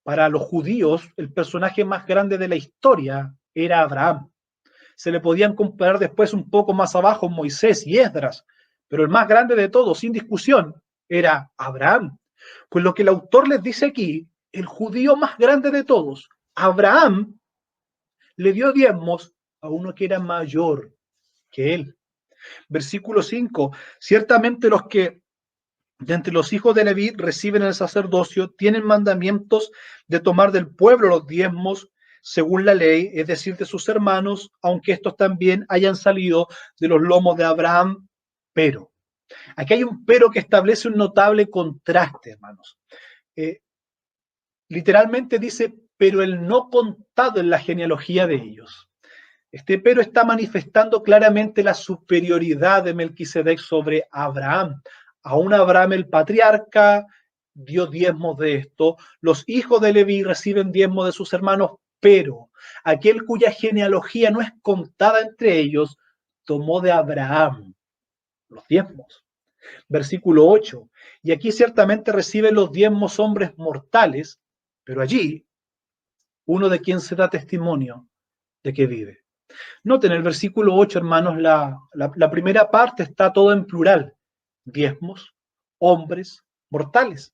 Para los judíos, el personaje más grande de la historia era Abraham. Se le podían comparar después un poco más abajo Moisés y Esdras, pero el más grande de todos, sin discusión, era Abraham. Pues lo que el autor les dice aquí, el judío más grande de todos, Abraham, le dio diezmos a uno que era mayor que él. Versículo 5, ciertamente los que de entre los hijos de Leví reciben el sacerdocio, tienen mandamientos de tomar del pueblo los diezmos según la ley, es decir, de sus hermanos, aunque estos también hayan salido de los lomos de Abraham, pero. Aquí hay un pero que establece un notable contraste, hermanos. Literalmente dice, pero el no contado en la genealogía de ellos. Este pero está manifestando claramente la superioridad de Melquisedec sobre Abraham. Aún Abraham el patriarca dio diezmos de esto. Los hijos de Leví reciben diezmos de sus hermanos, pero aquel cuya genealogía no es contada entre ellos, tomó de Abraham los diezmos. Versículo 8. Y aquí ciertamente reciben los diezmos hombres mortales, pero allí uno de quien se da testimonio de que vive. Noten el versículo 8, hermanos, la primera parte está todo en plural. Diezmos, hombres, mortales.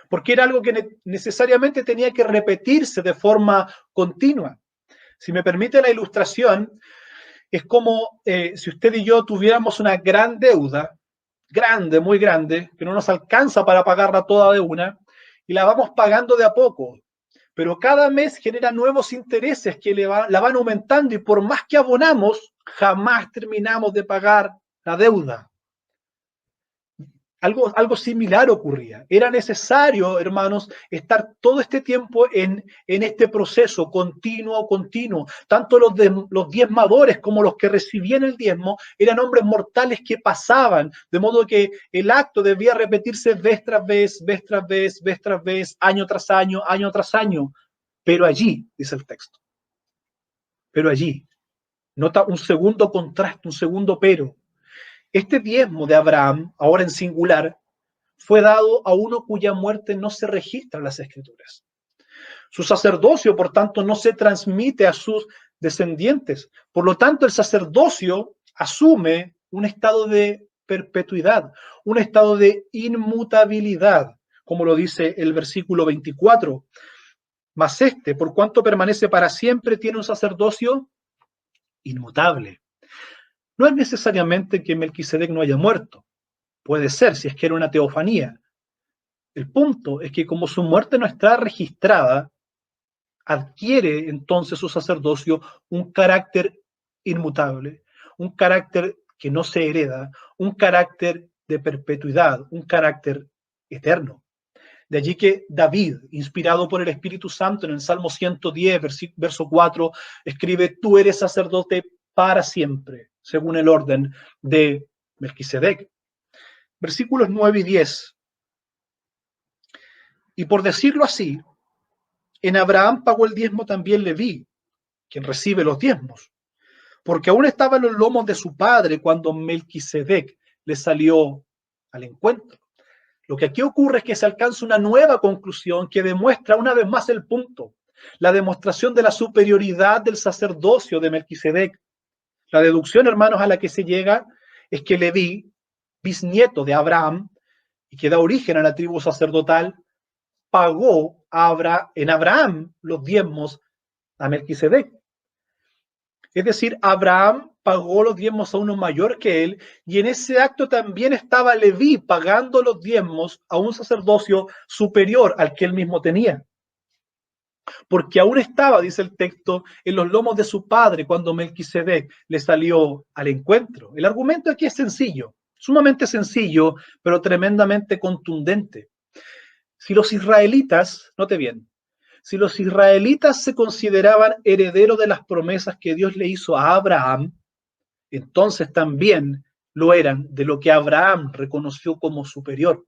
Porque era algo que necesariamente tenía que repetirse de forma continua. Si me permite la ilustración, es como si usted y yo tuviéramos una gran deuda, grande, muy grande, que no nos alcanza para pagarla toda de una, y la vamos pagando de a poco. Pero cada mes genera nuevos intereses que la van aumentando y por más que abonamos, jamás terminamos de pagar la deuda. Algo similar ocurría. Era necesario, hermanos, estar todo este tiempo en este proceso continuo. Tanto los diezmadores como los que recibían el diezmo eran hombres mortales que pasaban, de modo que el acto debía repetirse vez tras vez, año tras año. Pero allí, dice el texto, pero allí, nota un segundo contraste, un segundo pero. Este diezmo de Abraham, ahora en singular, fue dado a uno cuya muerte no se registra en las Escrituras. Su sacerdocio, por tanto, no se transmite a sus descendientes. Por lo tanto, el sacerdocio asume un estado de perpetuidad, un estado de inmutabilidad, como lo dice el versículo 24. Mas por cuanto permanece para siempre, tiene un sacerdocio inmutable. No es necesariamente que Melquisedec no haya muerto. Puede ser, si es que era una teofanía. El punto es que como su muerte no está registrada, adquiere entonces su sacerdocio un carácter inmutable, un carácter que no se hereda, un carácter de perpetuidad, un carácter eterno. De allí que David, inspirado por el Espíritu Santo en el Salmo 110, verso 4, escribe, tú eres sacerdote para siempre, según el orden de Melquisedec. Versículos 9 y 10. Y por decirlo así, en Abraham pagó el diezmo también Leví, quien recibe los diezmos, porque aún estaba en los lomos de su padre cuando Melquisedec le salió al encuentro. Lo que aquí ocurre es que se alcanza una nueva conclusión que demuestra una vez más el punto, la demostración de la superioridad del sacerdocio de Melquisedec. La deducción, hermanos, a la que se llega es que Leví, bisnieto de Abraham, y que da origen a la tribu sacerdotal, pagó en Abraham los diezmos a Melquisedec. Es decir, Abraham pagó los diezmos a uno mayor que él, y en ese acto también estaba Leví pagando los diezmos a un sacerdocio superior al que él mismo tenía. porque aún estaba, dice el texto, en los lomos de su padre cuando Melquisedec le salió al encuentro. El argumento aquí es sencillo, sumamente sencillo, pero tremendamente contundente. Si los israelitas, note bien, si los israelitas se consideraban herederos de las promesas que Dios le hizo a Abraham, entonces también lo eran de lo que Abraham reconoció como superior.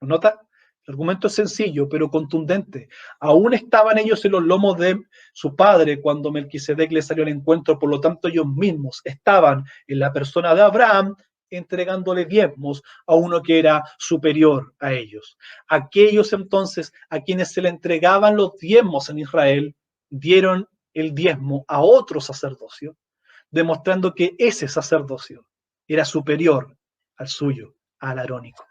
¿Nota? El argumento es sencillo, pero contundente. Aún estaban ellos en los lomos de su padre cuando Melquisedec le salió al encuentro, por lo tanto ellos mismos estaban en la persona de Abraham entregándole diezmos a uno que era superior a ellos. Aquellos entonces a quienes se le entregaban los diezmos en Israel dieron el diezmo a otro sacerdocio, demostrando que ese sacerdocio era superior al suyo, al arónico.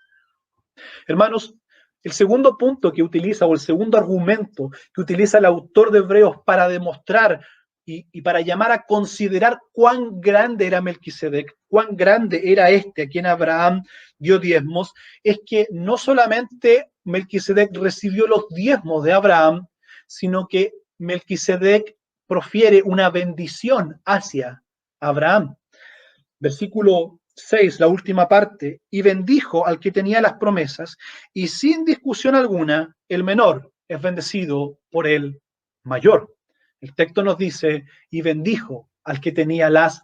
Hermanos, el segundo punto que utiliza, o el segundo argumento que utiliza el autor de Hebreos para demostrar y para llamar a considerar cuán grande era Melquisedec, cuán grande era este a quien Abraham dio diezmos, es que no solamente Melquisedec recibió los diezmos de Abraham, sino que Melquisedec profiere una bendición hacia Abraham. Versículo 6, la última parte, y bendijo al que tenía las promesas, y sin discusión alguna, el menor es bendecido por el mayor. El texto nos dice, y bendijo al que tenía las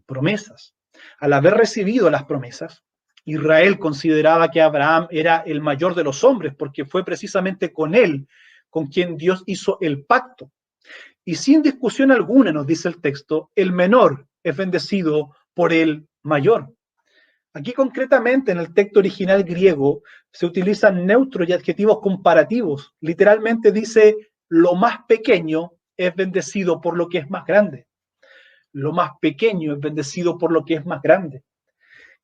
promesas. Al haber recibido las promesas, Israel consideraba que Abraham era el mayor de los hombres, porque fue precisamente con él con quien Dios hizo el pacto. Y sin discusión alguna, nos dice el texto, el menor es bendecido por el mayor. Aquí concretamente en el texto original griego se utilizan neutros y adjetivos comparativos. Literalmente dice, lo más pequeño es bendecido por lo que es más grande. Lo más pequeño es bendecido por lo que es más grande.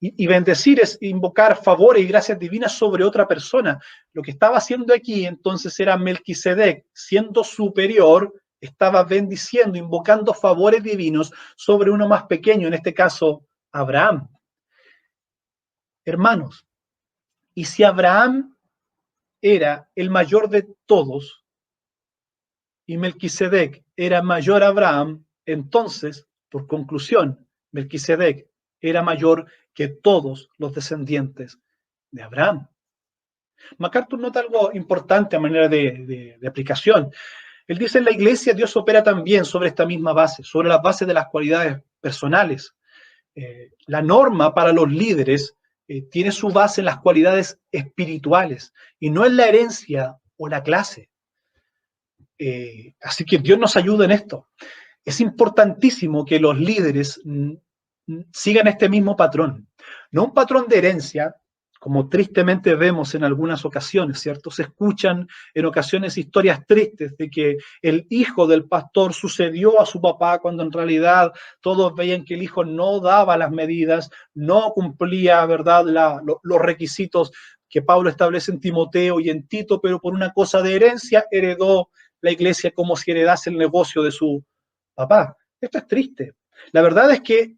Y bendecir es invocar favores y gracias divinas sobre otra persona. Lo que estaba haciendo aquí entonces era Melquisedec, siendo superior, estaba bendiciendo, invocando favores divinos sobre uno más pequeño, en este caso Abraham. Hermanos, y si Abraham era el mayor de todos y Melquisedec era mayor a Abraham, entonces, por conclusión, Melquisedec era mayor que todos los descendientes de Abraham. MacArthur nota algo importante a manera de aplicación. Él dice, en la iglesia Dios opera también sobre esta misma base, sobre las bases de las cualidades personales. La norma para los líderes tiene su base en las cualidades espirituales y no en la herencia o la clase. Así que Dios nos ayuda en esto. Es importantísimo que los líderes sigan este mismo patrón. No un patrón de herencia, como tristemente vemos en algunas ocasiones, ¿cierto? Se escuchan en ocasiones historias tristes de que el hijo del pastor sucedió a su papá cuando en realidad todos veían que el hijo no daba las medidas, no cumplía, ¿verdad?, los requisitos que Pablo establece en Timoteo y en Tito, pero por una cosa de herencia heredó la iglesia como si heredase el negocio de su papá. Esto es triste. La verdad es que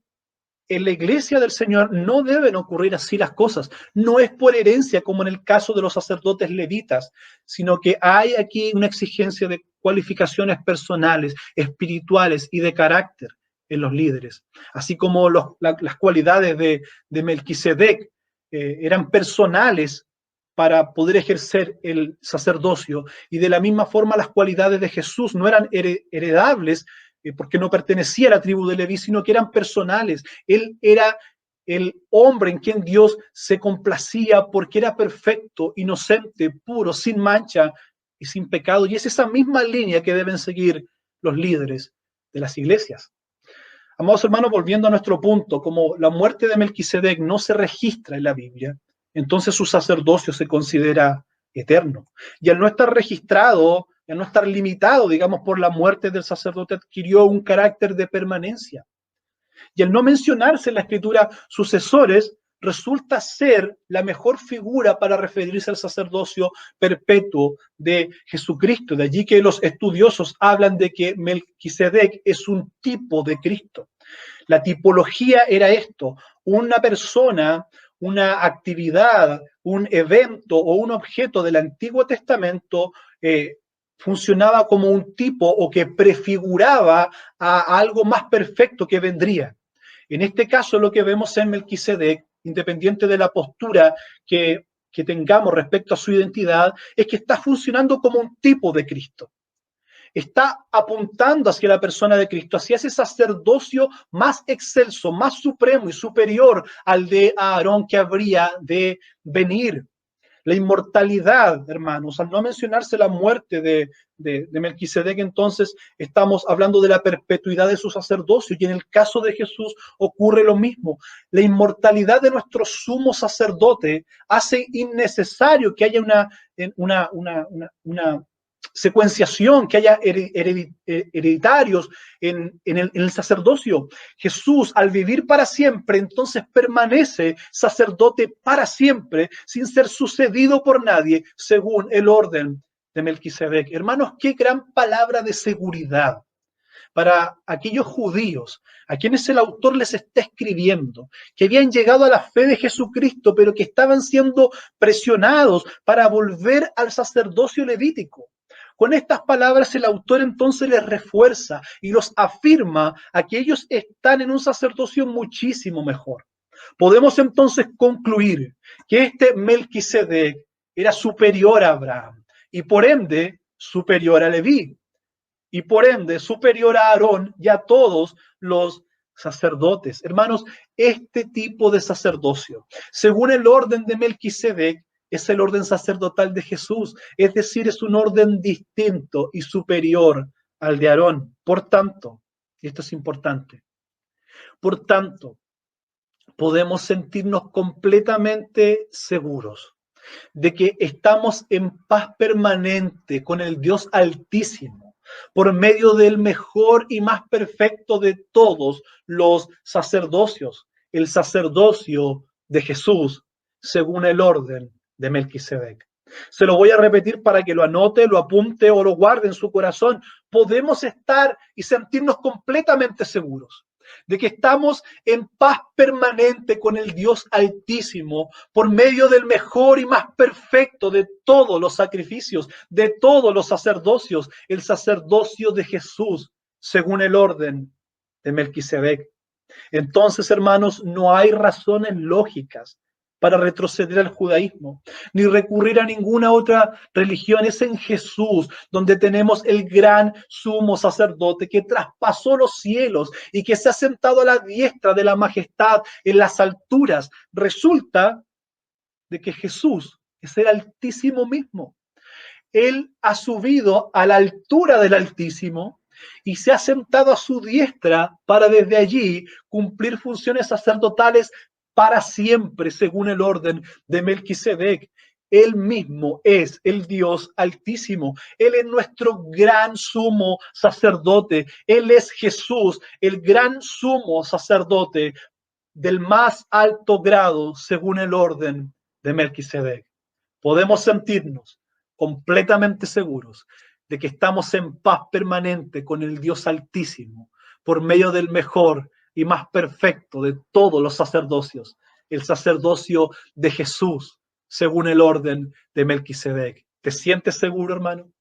en la iglesia del Señor no deben ocurrir así las cosas. No es por herencia como en el caso de los sacerdotes levitas, sino que hay aquí una exigencia de cualificaciones personales, espirituales y de carácter en los líderes. Así como las cualidades de Melquisedec eran personales para poder ejercer el sacerdocio, y de la misma forma las cualidades de Jesús no eran heredables, porque no pertenecía a la tribu de Leví, sino que eran personales. Él era el hombre en quien Dios se complacía porque era perfecto, inocente, puro, sin mancha y sin pecado. Y es esa misma línea que deben seguir los líderes de las iglesias. Amados hermanos, volviendo a nuestro punto, como la muerte de Melquisedec no se registra en la Biblia, entonces su sacerdocio se considera eterno. Y al no estar registrado, al no estar limitado, digamos, por la muerte del sacerdote, adquirió un carácter de permanencia. Y al no mencionarse en la escritura sucesores, resulta ser la mejor figura para referirse al sacerdocio perpetuo de Jesucristo. De allí que los estudiosos hablan de que Melquisedec es un tipo de Cristo. La tipología era esto: una persona, una actividad, un evento o un objeto del Antiguo Testamento funcionaba como un tipo o que prefiguraba a algo más perfecto que vendría. En este caso, lo que vemos en Melquisedec, independiente de la postura que tengamos respecto a su identidad, es que está funcionando como un tipo de Cristo. Está apuntando hacia la persona de Cristo, hacia ese sacerdocio más excelso, más supremo y superior al de Aarón que habría de venir. La inmortalidad, hermanos, al no mencionarse la muerte de Melquisedec, entonces estamos hablando de la perpetuidad de su sacerdocio, y en el caso de Jesús ocurre lo mismo. La inmortalidad de nuestro sumo sacerdote hace innecesario que haya una secuenciación, que haya hereditarios en el sacerdocio. Jesús, al vivir para siempre, entonces permanece sacerdote para siempre, sin ser sucedido por nadie, según el orden de Melquisedec. Hermanos, qué gran palabra de seguridad para aquellos judíos a quienes el autor les está escribiendo, que habían llegado a la fe de Jesucristo, pero que estaban siendo presionados para volver al sacerdocio levítico. Con estas palabras el autor entonces les refuerza y los afirma a que ellos están en un sacerdocio muchísimo mejor. Podemos entonces concluir que este Melquisedec era superior a Abraham y por ende superior a Leví y por ende superior a Aarón y a todos los sacerdotes. Hermanos, este tipo de sacerdocio, según el orden de Melquisedec, es el orden sacerdotal de Jesús, es decir, es un orden distinto y superior al de Aarón. Por tanto, y esto es importante, por tanto, podemos sentirnos completamente seguros de que estamos en paz permanente con el Dios Altísimo, por medio del mejor y más perfecto de todos los sacerdocios, el sacerdocio de Jesús, según el orden de Melquisedec. Se lo voy a repetir para que lo anote, lo apunte o lo guarde en su corazón. Podemos estar y sentirnos completamente seguros de que estamos en paz permanente con el Dios Altísimo por medio del mejor y más perfecto de todos los sacrificios, de todos los sacerdocios, el sacerdocio de Jesús, según el orden de Melquisedec. Entonces, hermanos, no hay razones lógicas para retroceder al judaísmo, ni recurrir a ninguna otra religión. Es en Jesús donde tenemos el gran sumo sacerdote que traspasó los cielos y que se ha sentado a la diestra de la majestad en las alturas. Resulta de que Jesús es el Altísimo mismo. Él ha subido a la altura del Altísimo y se ha sentado a su diestra para desde allí cumplir funciones sacerdotales para siempre, según el orden de Melquisedec. Él mismo es el Dios Altísimo. Él es nuestro gran sumo sacerdote. Él es Jesús, el gran sumo sacerdote del más alto grado, según el orden de Melquisedec. Podemos sentirnos completamente seguros de que estamos en paz permanente con el Dios Altísimo por medio del mejor y más perfecto de todos los sacerdocios, el sacerdocio de Jesús, según el orden de Melquisedec. ¿Te sientes seguro, hermano?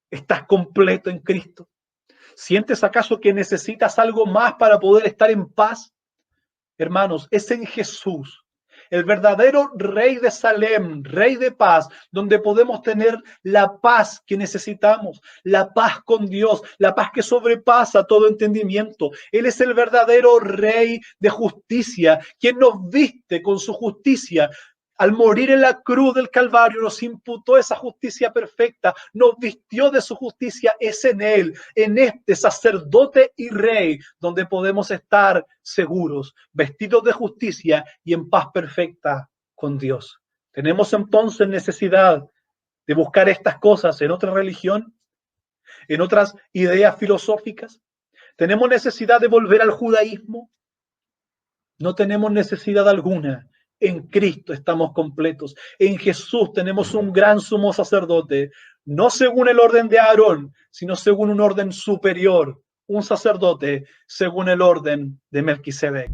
¿Estás completo en Cristo? ¿Sientes acaso que necesitas algo más para poder estar en paz? Hermanos, es en Jesús, el verdadero Rey de Salem, Rey de paz, donde podemos tener la paz que necesitamos, la paz con Dios, la paz que sobrepasa todo entendimiento. Él es el verdadero Rey de justicia, quien nos viste con su justicia. Al morir en la cruz del Calvario nos imputó esa justicia perfecta, nos vistió de su justicia. Es en Él, en este sacerdote y Rey, donde podemos estar seguros, vestidos de justicia y en paz perfecta con Dios. ¿Tenemos entonces necesidad de buscar estas cosas en otra religión, en otras ideas filosóficas? ¿Tenemos necesidad de volver al judaísmo? No tenemos necesidad alguna. En Cristo estamos completos. En Jesús tenemos un gran sumo sacerdote, no según el orden de Aarón, sino según un orden superior, un sacerdote según el orden de Melquisedec.